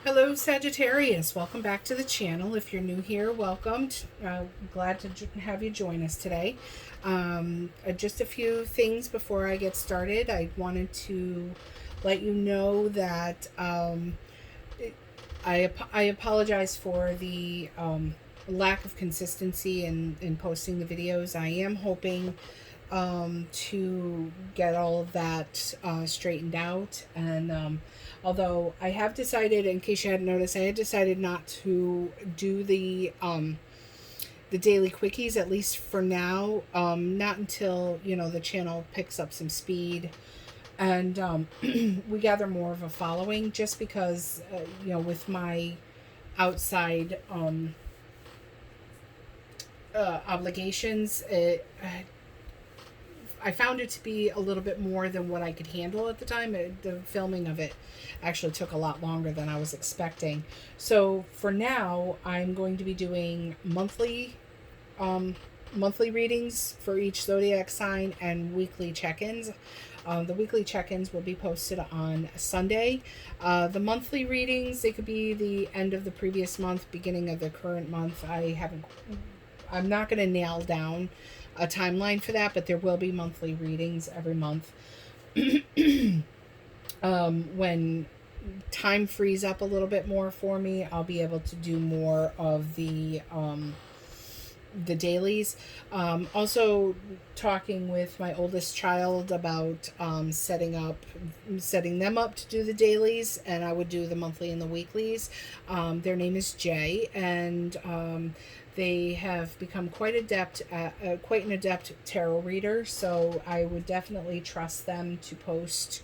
Hello, Sagittarius. Welcome back to the channel. If you're new here, welcome. Glad to have you join us today. Just a few things before I get started. I wanted to let you know that I apologize for the lack of consistency in posting the videos. I am hoping to get all of that straightened out. And although I have decided, in case you hadn't noticed, I had decided not to do the daily quickies, at least for now. Not until, the channel picks up some speed and we gather more of a following, just because, with my outside obligations, I found it to be a little bit more than what I could handle at the time. The filming of it actually took a lot longer than I was expecting. So for now, I'm going to be doing monthly readings for each zodiac sign and weekly check-ins. The weekly check-ins will be posted on Sunday. The monthly readings, they could be the end of the previous month, beginning of the current month. I'm not going to nail down a timeline for that, but there will be monthly readings every month. When time frees up a little bit more for me, I'll be able to do more of the dailies. Also talking with my oldest child about setting them up to do the dailies, and I would do the monthly and the weeklies. Their name is Jay, and they have become quite an adept tarot reader, so I would definitely trust them to post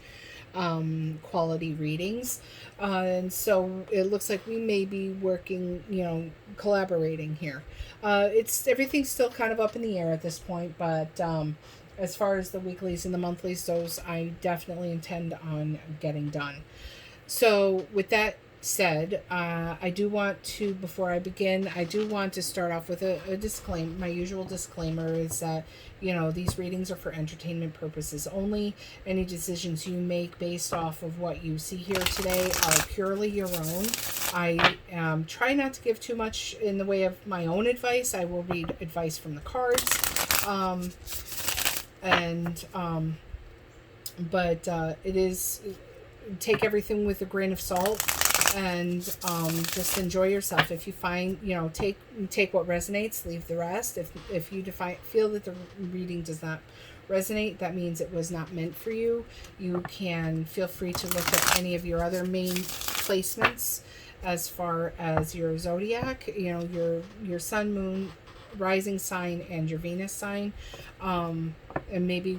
quality readings. And so it looks like we may be working, collaborating here. Everything's still kind of up in the air at this point, but as far as the weeklies and the monthlies, those I definitely intend on getting done. So with that said, I do want to, before I begin, I do want to start off with a disclaimer. My usual disclaimer is that, these readings are for entertainment purposes only. Any decisions you make based off of what you see here today are purely your own. I try not to give too much in the way of my own advice. I will read advice from the cards. But it is, take everything with a grain of salt, and just enjoy yourself. If you find, take what resonates, leave the rest. If you feel that the reading does not resonate, that means it was not meant for you. You can feel free to look at any of your other main placements as far as your zodiac, your sun, moon, rising sign, and your Venus sign. And maybe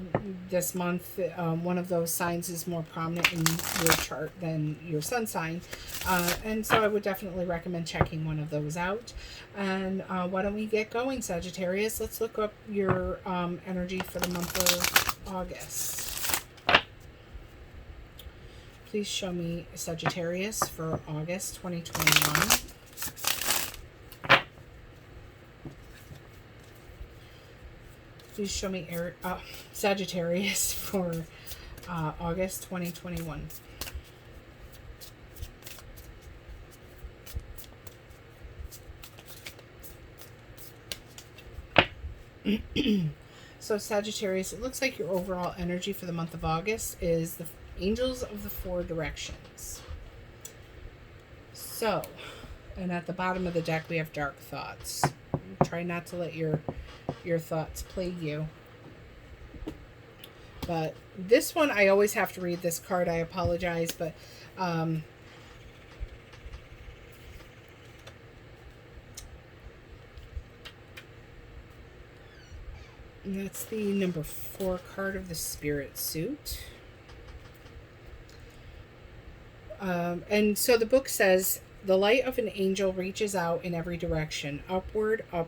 this month one of those signs is more prominent in your chart than your sun sign, and so I would definitely recommend checking one of those out. And why don't we get going, Sagittarius? Let's look up your energy for the month of August. Please show me Sagittarius for August 2021. Please show me Sagittarius for August 2021. So Sagittarius, it looks like your overall energy for the month of August is the Angels of the Four Directions. So, and at the bottom of the deck we have Dark Thoughts. Try not to let your thoughts plague you. But this one, I always have to read this card. I apologize, but that's the number 4 card of the Spirit Suit. And so the book says, the light of an angel reaches out in every direction, upright, or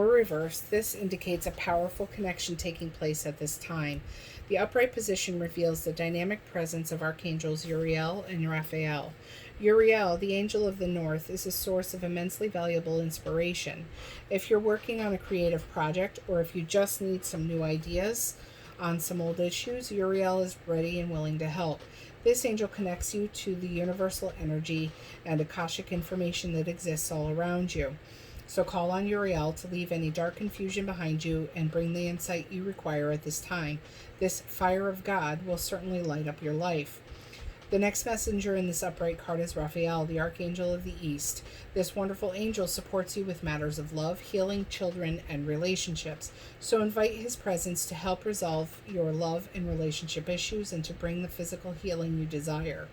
reverse. This indicates a powerful connection taking place at this time. The upright position reveals the dynamic presence of archangels Uriel and Raphael. Uriel, the angel of the north, is a source of immensely valuable inspiration. If you're working on a creative project, or if you just need some new ideas on some old issues, Uriel is ready and willing to help. This angel connects you to the universal energy and Akashic information that exists all around you. So call on Uriel to leave any dark confusion behind you and bring the insight you require at this time. This fire of God will certainly light up your life. The next messenger in this upright card is Raphael, the Archangel of the East. This wonderful angel supports you with matters of love, healing, children, and relationships. So invite his presence to help resolve your love and relationship issues and to bring the physical healing you desire.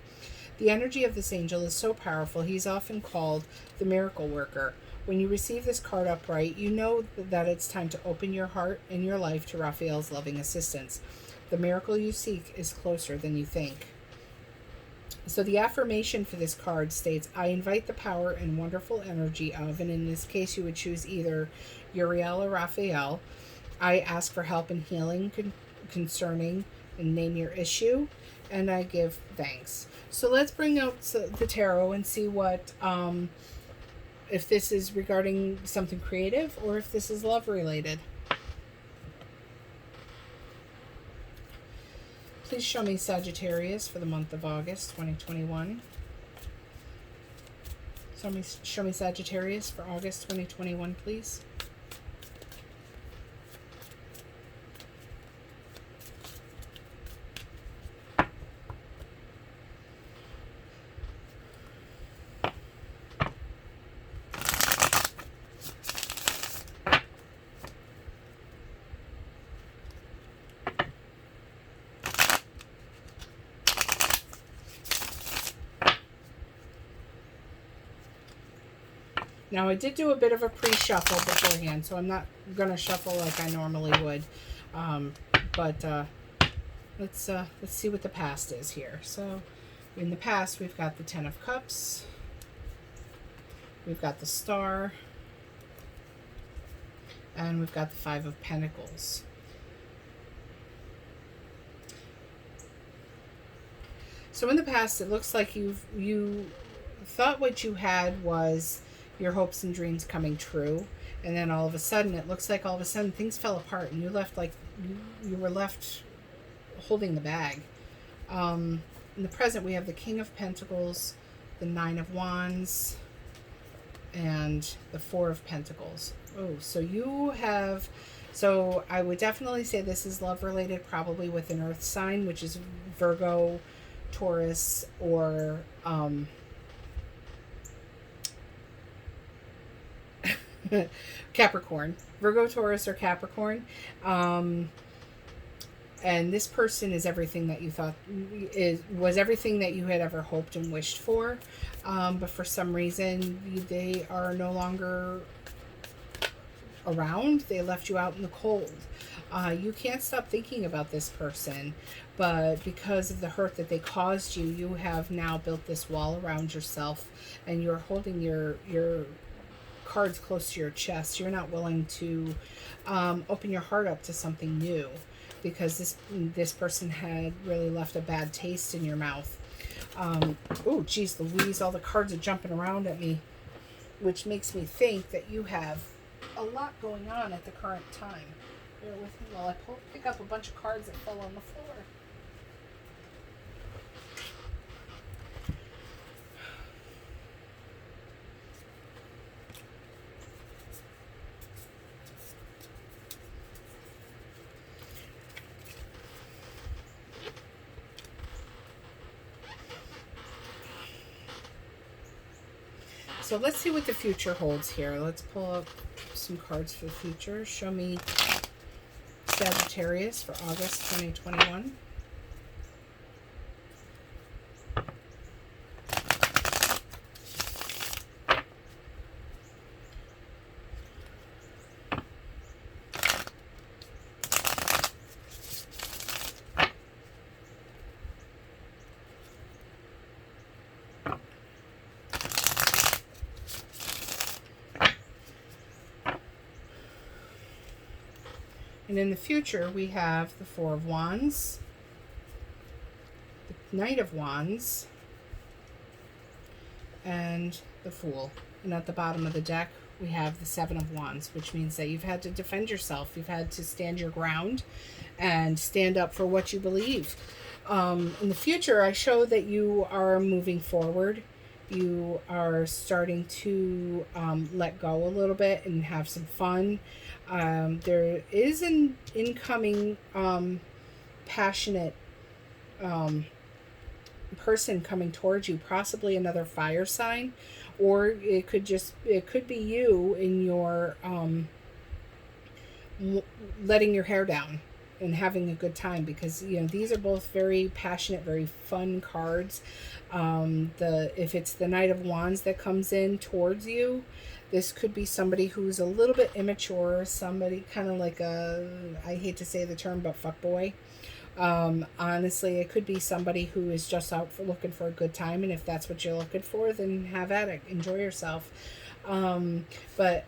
The energy of this angel is so powerful, he's often called the miracle worker. When you receive this card upright, you know that it's time to open your heart and your life to Raphael's loving assistance. The miracle you seek is closer than you think. So the affirmation for this card states, I invite the power and wonderful energy of, and in this case you would choose either Uriel or Raphael. I ask for help in healing concerning and name your issue, and I give thanks. So let's bring out the tarot and see what, if this is regarding something creative or if this is love related. Please show me Sagittarius for the month of August 2021. Show me Sagittarius for August 2021, please. Now, I did do a bit of a pre-shuffle beforehand, so I'm not going to shuffle like I normally would. But let's see what the past is here. So, in the past, we've got the Ten of Cups. We've got the Star. And we've got the Five of Pentacles. So, in the past, it looks like you thought what you had was your hopes and dreams coming true, and then all of a sudden it looks like things fell apart and you left like you were left holding the bag. In the present we have the King of Pentacles, the Nine of Wands, and the Four of Pentacles. So I would definitely say this is love related, probably with an earth sign, which is Virgo, Taurus, or Capricorn. Virgo, Taurus, or Capricorn. And this person is everything that you thought was everything that you had ever hoped and wished for. But for some reason, they are no longer around. They left you out in the cold. You can't stop thinking about this person, but because of the hurt that they caused you, you have now built this wall around yourself, and you're holding your cards close to your chest. You're not willing to open your heart up to something new because this person had really left a bad taste in your mouth. Oh, geez Louise, all the cards are jumping around at me, which makes me think that you have a lot going on at the current time. Bear with me while I pick up a bunch of cards that fell on the floor. So let's see what the future holds here. Let's pull up some cards for the future. Show me Sagittarius for August 2021. And in the future, we have the Four of Wands, the Knight of Wands, and the Fool. And at the bottom of the deck, we have the Seven of Wands, which means that you've had to defend yourself. You've had to stand your ground and stand up for what you believe. In the future, I show that you are moving forward. You are starting to let go a little bit and have some fun. There is an incoming passionate person coming towards you, possibly another fire sign, or it could be you in your letting your hair down and having a good time, because these are both very passionate, very fun cards. If it's the Knight of Wands that comes in towards you, this could be somebody who's a little bit immature, somebody kind of like I hate to say the term, but fuckboy. Honestly, it could be somebody who is just out for looking for a good time, and if that's what you're looking for, then have at it, enjoy yourself. But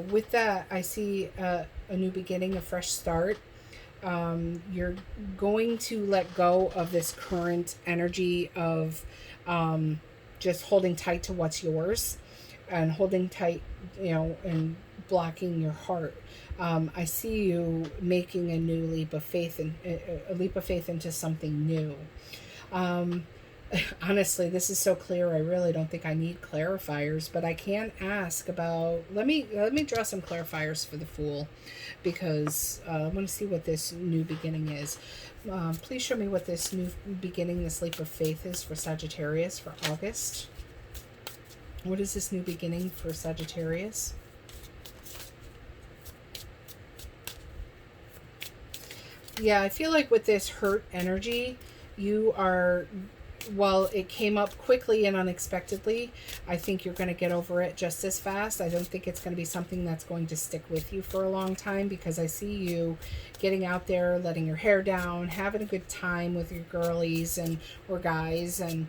with that, I see a new beginning, a fresh start. You're going to let go of this current energy of just holding tight to what's yours and holding tight, and blocking your heart. I see you making a new leap of faith, a leap of faith into something new. Honestly, this is so clear. I really don't think I need clarifiers, but I can ask about. Let me draw some clarifiers for the Fool, because I want to see what this new beginning is. Please show me what this new beginning, this leap of faith, is for Sagittarius for August. What is this new beginning for Sagittarius? Yeah, I feel like with this hurt energy, you are, while it came up quickly and unexpectedly, I think you're going to get over it just as fast. I don't think it's going to be something that's going to stick with you for a long time, because I see you getting out there, letting your hair down, having a good time with your girlies or guys, and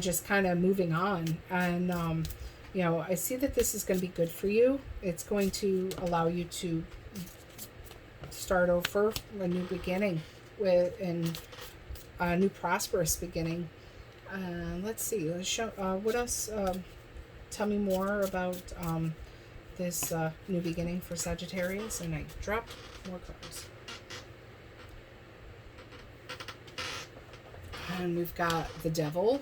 just kind of moving on. And, I see that this is going to be good for you. It's going to allow you to start over, a new beginning and a new prosperous beginning. Let's see. Let's show. What else? Tell me more about this new beginning for Sagittarius. And I dropped more cards. And we've got the Devil.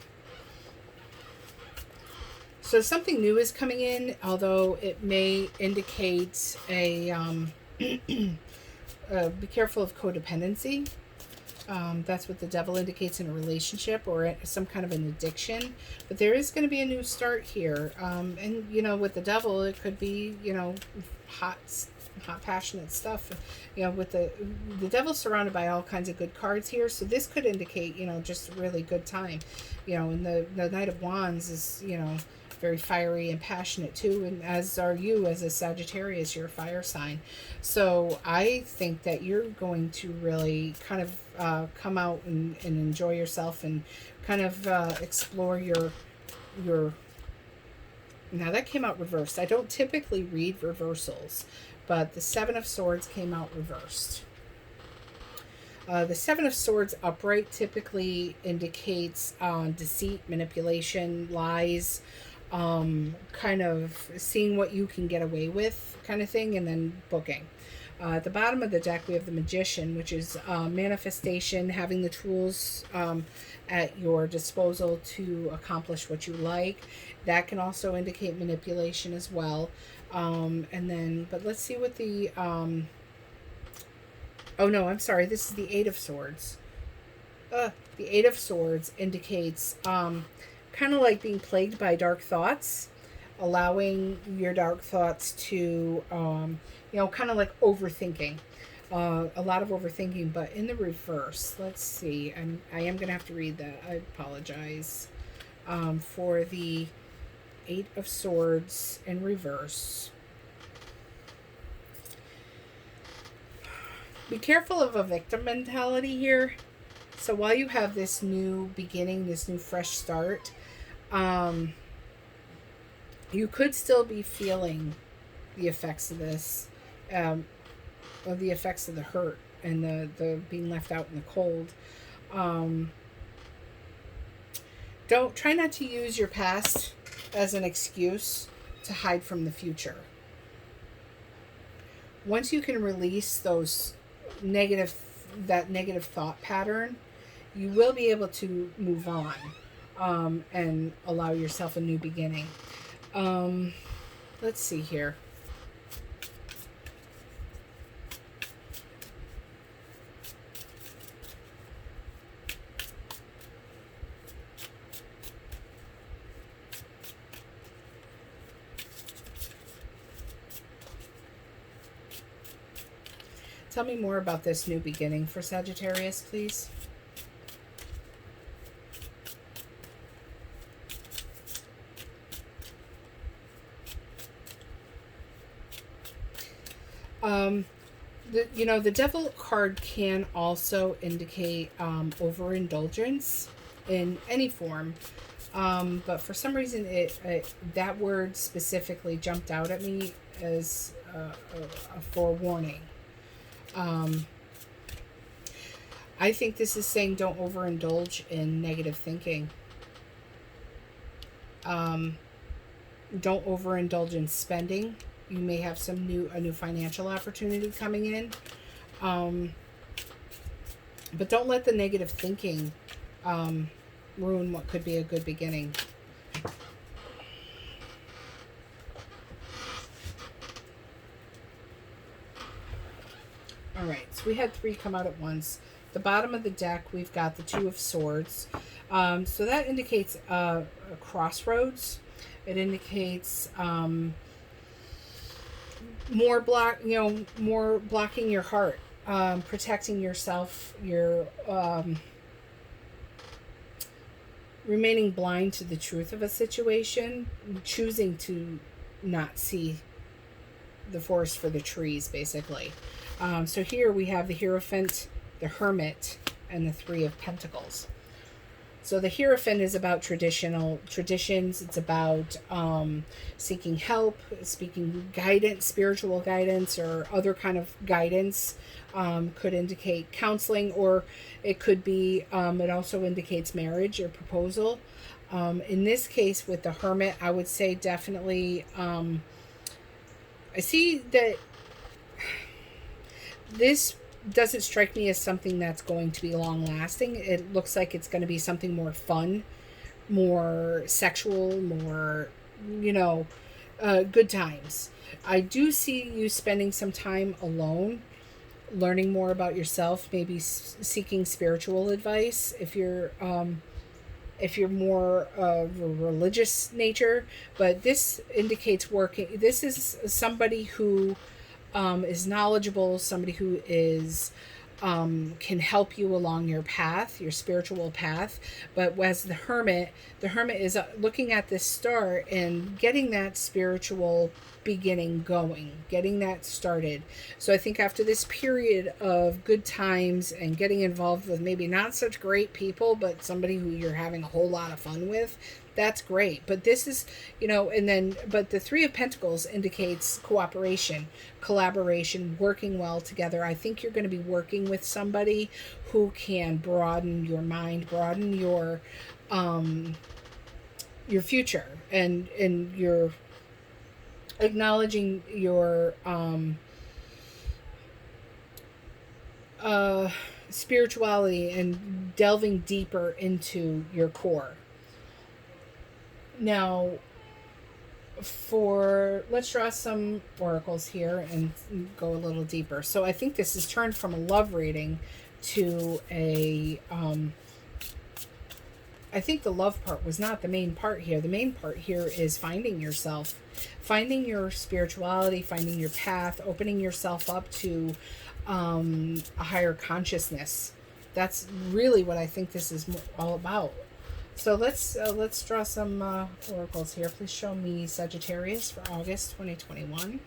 So something new is coming in, although it may indicate a be careful of codependency. That's what the Devil indicates in a relationship or some kind of an addiction. But there is going to be a new start here. And, with the Devil, it could be, hot, passionate stuff. With the Devil's surrounded by all kinds of good cards here. So this could indicate, just a really good time. And the Knight of Wands is, very fiery and passionate too, and as are you as a Sagittarius. You're a fire sign. So I think that you're going to really kind of come out and enjoy yourself and kind of explore your now that came out reversed. I don't typically read reversals, but the Seven of Swords came out reversed. The Seven of Swords upright typically indicates deceit, manipulation, lies, kind of seeing what you can get away with kind of thing, and then booking. At the bottom of the deck, we have the Magician, which is manifestation, having the tools at your disposal to accomplish what you like. That can also indicate manipulation as well. But let's see what the... oh, no, I'm sorry. This is the Eight of Swords. The Eight of Swords indicates... kind of like being plagued by dark thoughts, allowing your dark thoughts to, kind of like overthinking, a lot of overthinking, but in the reverse. Let's see. I am going to have to read that. I apologize. For the Eight of Swords in reverse. Be careful of a victim mentality here. So while you have this new beginning, this new fresh start, you could still be feeling the effects of this, or the effects of the hurt and the being left out in the cold. Try not to use your past as an excuse to hide from the future. once you can release that negative thought pattern, you will be able to move on, and allow yourself a new beginning. Let's see here. Tell me more about this new beginning for Sagittarius, please. The Devil card can also indicate overindulgence in any form. But for some reason, that word specifically jumped out at me as a forewarning. I think this is saying don't overindulge in negative thinking. Don't overindulge in spending. You may have a new financial opportunity coming in. But don't let the negative thinking ruin what could be a good beginning. All right, so we had 3 come out at once. The bottom of the deck, we've got the 2 of Swords. So that indicates a crossroads. It indicates more blocking your heart, protecting yourself, your remaining blind to the truth of a situation, choosing to not see the forest for the trees, basically. So here we have the Hierophant, the Hermit, and the 3 of Pentacles. So the Hierophant is about traditions. It's about seeking help, speaking guidance, spiritual guidance, or other kind of guidance. Could indicate counseling, or it could be, it also indicates marriage or proposal. In this case with the Hermit, I would say definitely, I see that this doesn't strike me as something that's going to be long lasting. It looks like it's going to be something more fun, more sexual, more, good times. I do see you spending some time alone, learning more about yourself, maybe seeking spiritual advice if you're more of a religious nature. But this indicates working. This is somebody who is knowledgeable, somebody who is can help you along your path, your spiritual path. But as the Hermit is looking at this star and getting that spiritual beginning going, getting that started. So I think after this period of good times and getting involved with maybe not such great people, but somebody who you're having a whole lot of fun with, that's great. But this is, but the 3 of Pentacles indicates cooperation, collaboration, working well together. I think you're going to be working with somebody who can broaden your mind, broaden your future, and your acknowledging your spirituality and delving deeper into your core. Now, let's draw some oracles here and go a little deeper. So I think this is turned from a love reading to a I think the love part was not the main part here. The main part here is finding yourself, finding your spirituality, finding your path, opening yourself up to a higher consciousness. That's really what I think this is all about. So let's draw some oracles here. Please show me Sagittarius for August 2021.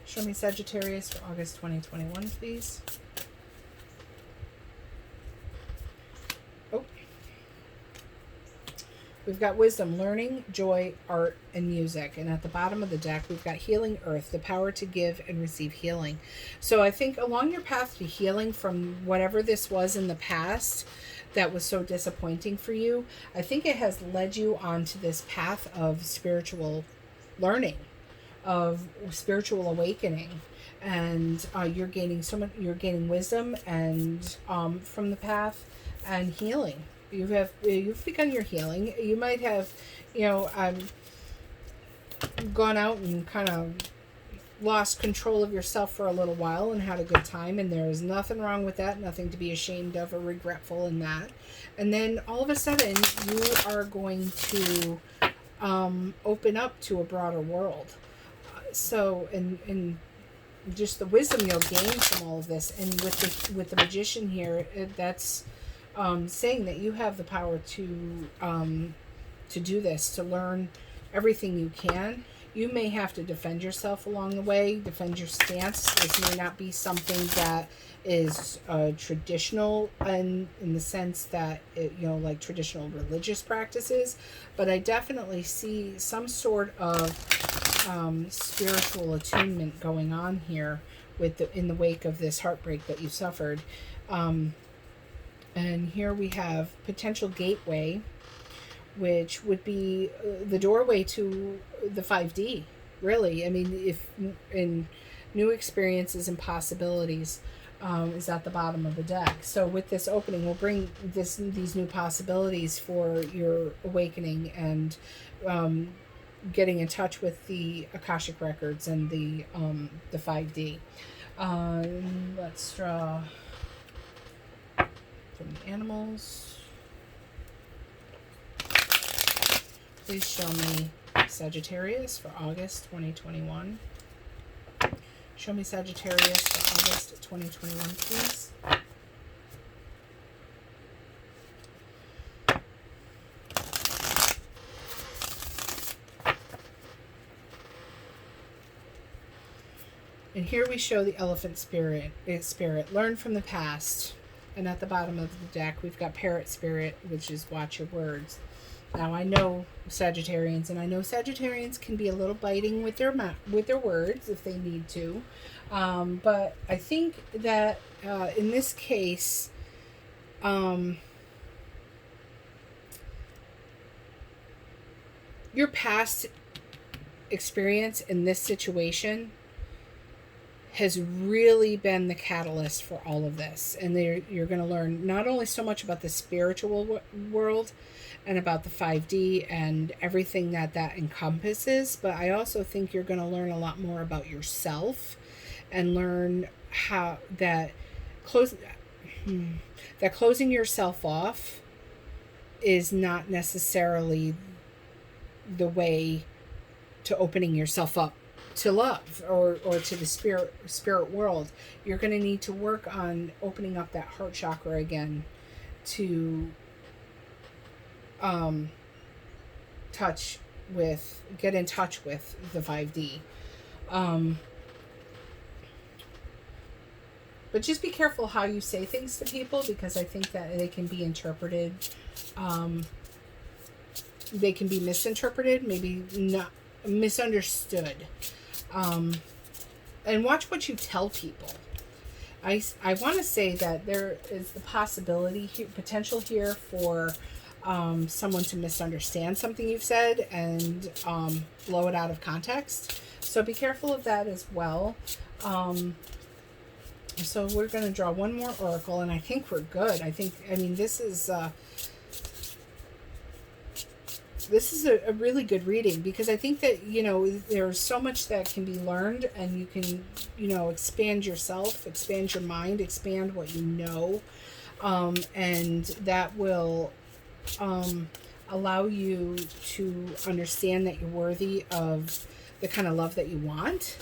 Show me Sagittarius for August 2021, please. Oh. We've got wisdom, learning, joy, art, and music. And at the bottom of the deck, we've got healing earth, the power to give and receive healing. So I think along your path to healing from whatever this was in the past, that was so disappointing for you, I think it has led you onto this path of spiritual learning, of spiritual awakening, and you're gaining you're gaining wisdom and from the path, and healing. You've begun your healing. You might have, gone out and kind of lost control of yourself for a little while and had a good time, and there is nothing wrong with that, nothing to be ashamed of or regretful in that. And then all of a sudden you are going to open up to a broader world. So and just the wisdom you'll gain from all of this, and with the magician here, that's saying that you have the power to do this, to learn everything you can. You may have to defend yourself along the way, defend your stance. This may not be something that is traditional in the sense that, like traditional religious practices, but I definitely see some sort of spiritual attunement going on here in the wake of this heartbreak that you suffered. And here we have potential gateway, which would be the doorway to the 5D, really. I mean, if in new experiences and possibilities is at the bottom of the deck. So with this opening, we'll bring these new possibilities for your awakening and getting in touch with the Akashic records and the 5D. Let's draw from the animals. Please show me Sagittarius for August 2021. Show me Sagittarius for August 2021, please. And here we show the Elephant Spirit. Learn from the past. And at the bottom of the deck, we've got Parrot Spirit, which is watch your words. Now, I know Sagittarians, and I know Sagittarians can be a little biting with their words if they need to. But I think that in this case, your past experience in this situation has really been the catalyst for all of this. And you're going to learn not only so much about the spiritual world and about the 5D and everything that encompasses, but I also think you're going to learn a lot more about yourself and learn how that closing yourself off is not necessarily the way to opening yourself up to love or to the spirit world. You're going to need to work on opening up that heart chakra again to get in touch with the 5D. But just be careful how you say things to people, because I think that they can be interpreted, they can be misinterpreted, maybe not misunderstood. And watch what you tell people. I want to say that there is the possibility here, potential here for someone to misunderstand something you've said and blow it out of context. So be careful of that as well. So we're going to draw one more oracle, and I think we're good. This is a really good reading, because I think that, there's so much that can be learned, and you can, expand yourself, expand your mind, expand what you know, and that will allow you to understand that you're worthy of the kind of love that you want.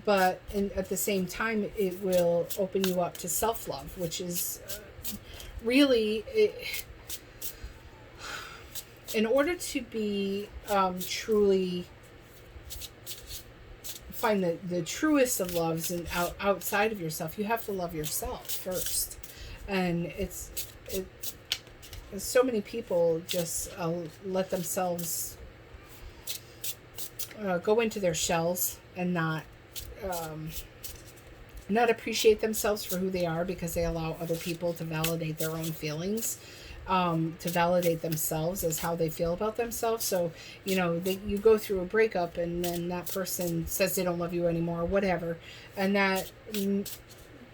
But at the same time, it will open you up to self-love, which is really... in order to be truly find the truest of loves and outside of yourself, you have to love yourself first. And so many people just let themselves go into their shells and not not appreciate themselves for who they are because they allow other people to validate their own feelings, to validate themselves as how they feel about themselves. So, you go through a breakup and then that person says they don't love you anymore or whatever. And that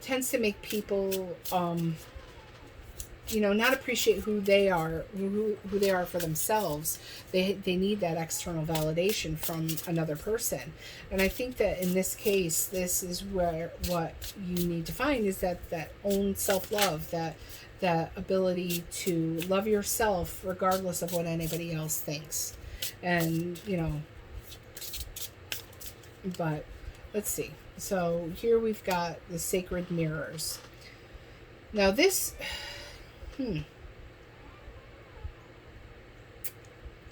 tends to make people, not appreciate who they are, who they are for themselves. They need that external validation from another person. And I think that in this case, this is where what you need to find is that own self-love, that ability to love yourself regardless of what anybody else thinks. And, but let's see. So here we've got the sacred mirrors. Now this...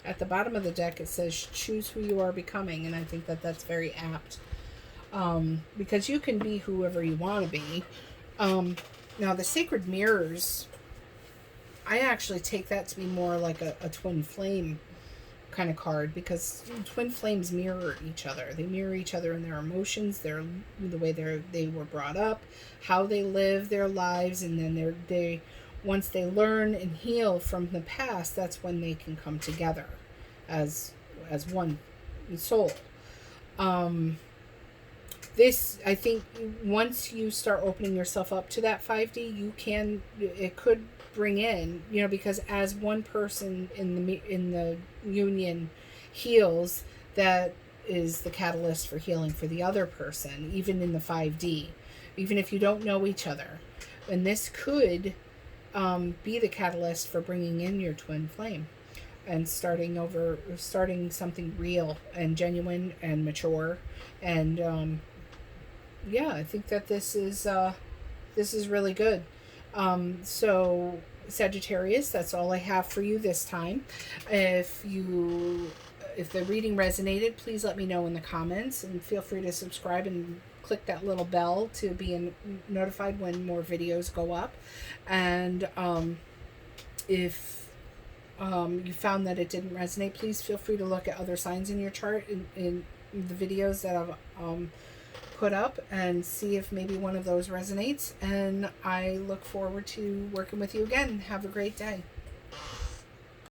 At the bottom of the deck, it says, choose who you are becoming. And I think that that's very apt. Because you can be whoever you want to be. Now, the sacred mirrors, I actually take that to be more like a twin flame kind of card. Because twin flames mirror each other. They mirror each other in their emotions, the way they were brought up, how they live their lives, and then they once they learn and heal from the past, that's when they can come together as one soul. This, I think, once you start opening yourself up to that 5D, it could bring in, because as one person in the union heals, that is the catalyst for healing for the other person, even in the 5D, even if you don't know each other. And this could be the catalyst for bringing in your twin flame and starting something real and genuine and mature. And I think that this is really good. So Sagittarius, that's all I have for you this time. If the reading resonated, please let me know in the comments, and feel free to subscribe and click that little bell to be notified when more videos go up. And if you found that it didn't resonate, please feel free to look at other signs in your chart in the videos that I've put up and see if maybe one of those resonates. And I look forward to working with you again. Have a great day.